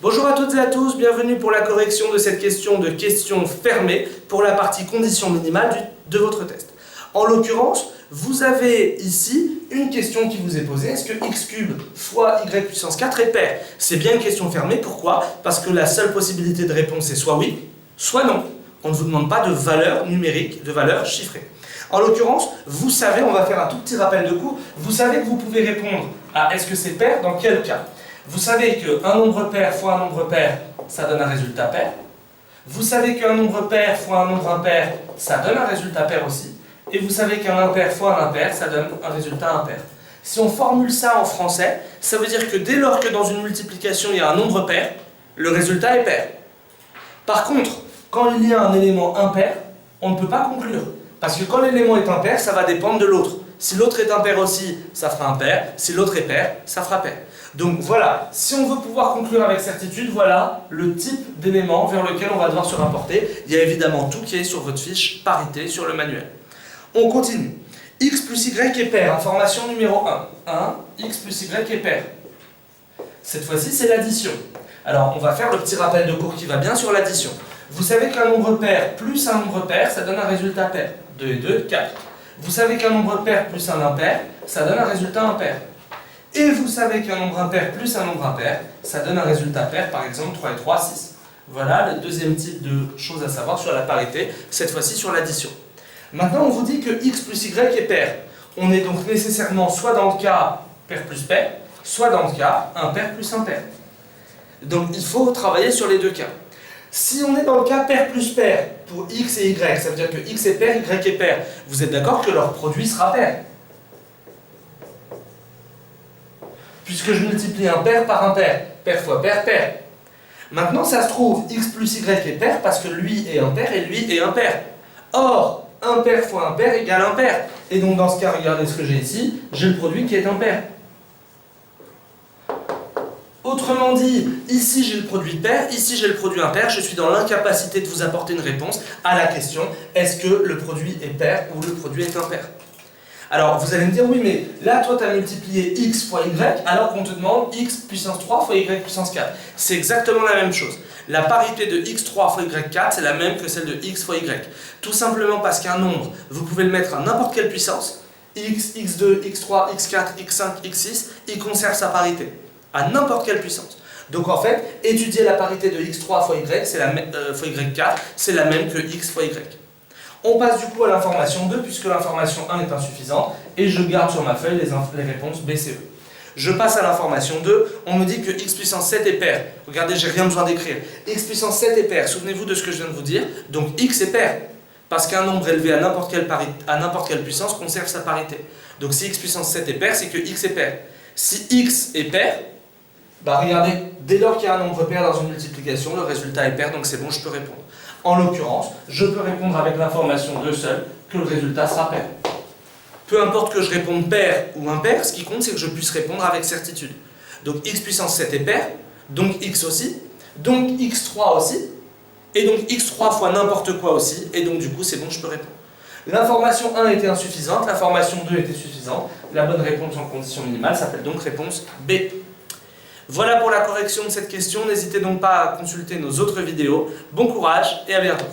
Bonjour à toutes et à tous, bienvenue pour la correction de cette question de questions fermées pour la partie condition minimale de votre test. En l'occurrence, vous avez ici une question qui vous est posée. Est-ce que x cube fois y puissance 4 est pair? C'est bien une question fermée, pourquoi? Parce que la seule possibilité de réponse est soit oui, soit non. On ne vous demande pas de valeur numérique, de valeur chiffrée. En l'occurrence, vous savez, on va faire un tout petit rappel de cours, vous savez que vous pouvez répondre à est-ce que c'est pair dans quel cas? Vous savez qu'un nombre pair fois un nombre pair, ça donne un résultat pair. Vous savez qu'un nombre pair fois un nombre impair, ça donne un résultat pair aussi. Et vous savez qu'un impair fois un impair, ça donne un résultat impair. Si on formule ça en français, ça veut dire que dès lors que dans une multiplication il y a un nombre pair, le résultat est pair. Par contre, quand il y a un élément impair, on ne peut pas conclure. Parce que quand l'élément est impair, ça va dépendre de l'autre. Si l'autre est impair aussi, ça fera impair. Si l'autre est pair, ça fera pair. Donc voilà, si on veut pouvoir conclure avec certitude, voilà le type d'élément vers lequel on va devoir se rapporter. Il y a évidemment tout qui est sur votre fiche parité sur le manuel. On continue. X plus Y est pair, information numéro 1. X plus Y est pair. Cette fois-ci, c'est l'addition. Alors, on va faire le petit rappel de cours qui va bien sur l'addition. Vous savez qu'un nombre pair plus un nombre pair, ça donne un résultat pair. 2 et 2, 4. Vous savez qu'un nombre pair plus un impair, ça donne un résultat impair. Et vous savez qu'un nombre impair plus un nombre impair, ça donne un résultat pair, par exemple 3 et 3, 6. Voilà le deuxième type de choses à savoir sur la parité, cette fois-ci sur l'addition. Maintenant, on vous dit que x plus y est pair. On est donc nécessairement soit dans le cas pair plus pair, soit dans le cas impair plus impair. Donc il faut travailler sur les deux cas. Si on est dans le cas pair plus pair pour x et y, ça veut dire que x est pair, y est pair, vous êtes d'accord que leur produit sera pair? Puisque je multiplie un pair par un pair. Pair fois pair, pair. Maintenant, ça se trouve, x plus y est pair parce que lui est impair et lui est impair. Or, un pair fois un pair égale un pair. Et donc, dans ce cas, regardez ce que j'ai ici, j'ai le produit qui est impair. Autrement dit, ici j'ai le produit pair, ici j'ai le produit impair, je suis dans l'incapacité de vous apporter une réponse à la question est-ce que le produit est pair ou le produit est impair? Alors vous allez me dire oui mais là toi tu as multiplié x fois y alors qu'on te demande x puissance 3 fois y puissance 4. C'est exactement la même chose. La parité de x3 fois y4 c'est la même que celle de x fois y. Tout simplement parce qu'un nombre, vous pouvez le mettre à n'importe quelle puissance, x, x2, x3, x4, x5, x6, il conserve sa parité. À n'importe quelle puissance. Donc en fait, étudier la parité de x3 fois y, fois y4, c'est la même que x fois y. On passe du coup à l'information 2, puisque l'information 1 est insuffisante, et je garde sur ma feuille les réponses B, C, E. Je passe à l'information 2, on me dit que x puissance 7 est pair. Regardez, j'ai rien besoin d'écrire. X puissance 7 est pair, souvenez-vous de ce que je viens de vous dire, donc x est pair. Parce qu'un nombre élevé à n'importe quelle puissance conserve sa parité. Donc si x puissance 7 est pair, c'est que x est pair. Si x est pair, bah regardez, dès lors qu'il y a un nombre pair dans une multiplication, le résultat est pair, donc c'est bon, je peux répondre. En l'occurrence, je peux répondre avec l'information 2 seule, que le résultat sera pair. Peu importe que je réponde pair ou impair, ce qui compte c'est que je puisse répondre avec certitude. Donc x puissance 7 est pair, donc x aussi, donc x3 aussi, et donc x3 fois n'importe quoi aussi, et donc du coup c'est bon, je peux répondre. L'information 1 était insuffisante, l'information 2 était suffisante, la bonne réponse en condition minimale s'appelle donc réponse B. Voilà pour la correction de cette question, n'hésitez donc pas à consulter nos autres vidéos. Bon courage et à bientôt.